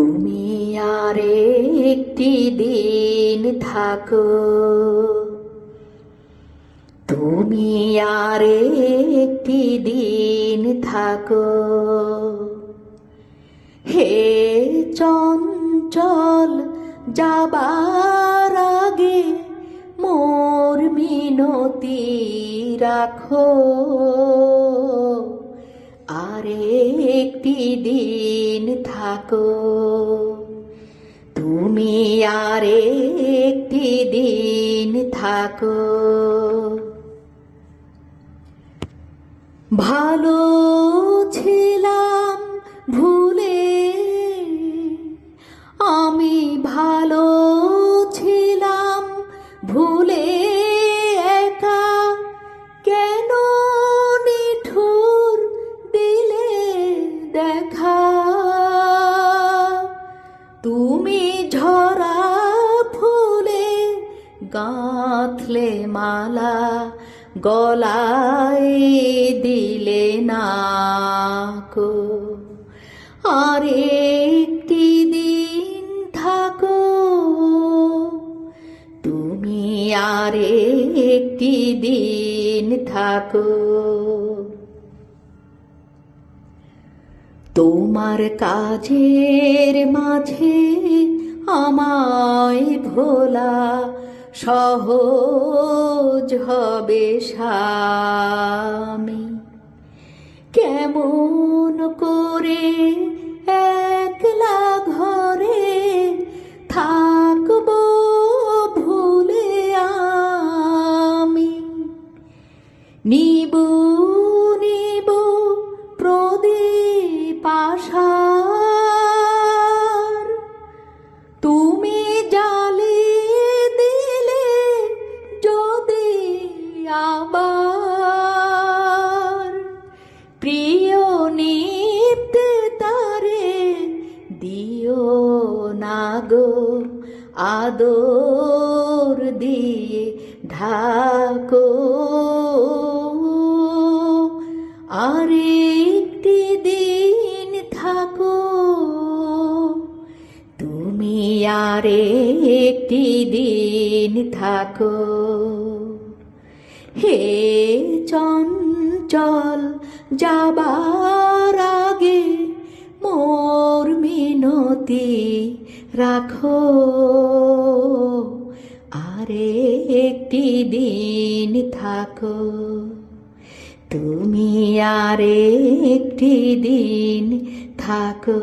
তুমি আর একটি দিন থাকো, তুমি আর একটি দিন থাকো। হে চঞ্চল যাবার আগে মোর মিনতি রাখো, আর একটি দিন থাকো, তুমি আর একটি দিন থাকো। ভালো ছিলাম ভুলে, আমি ভালো ছিলাম ভুলে, একা কেন নিঠুর দিলে দেখা। তুমি ঝরা ফুলে গাঁথলে মালা, গলায় দিলে না কো, আর একটি দিন থাকো, তুমি আর একটি দিন থাকো। তোমার কাজের মাঝে আমায় ভোলা সহজ হবে স্বামী, কেমন করে একলা ঘরে থাকবো ভুলে আমি। নিবু নিবু প্রদীপ আশার, তুমি জ্বালিয়ে দিলে যদি আবার, প্রিয় নিত্যে তারে দিও না গো, আদর দিয়ে ঢাকো, আর একটি দিন থাকো, তুমি আর একটি দিন থাকো। হে চঞ্চল যাবার আগে মোর মিনতি রাখো, আর একটি দিন থাকো, তুমি আর একটি দিন থাকো।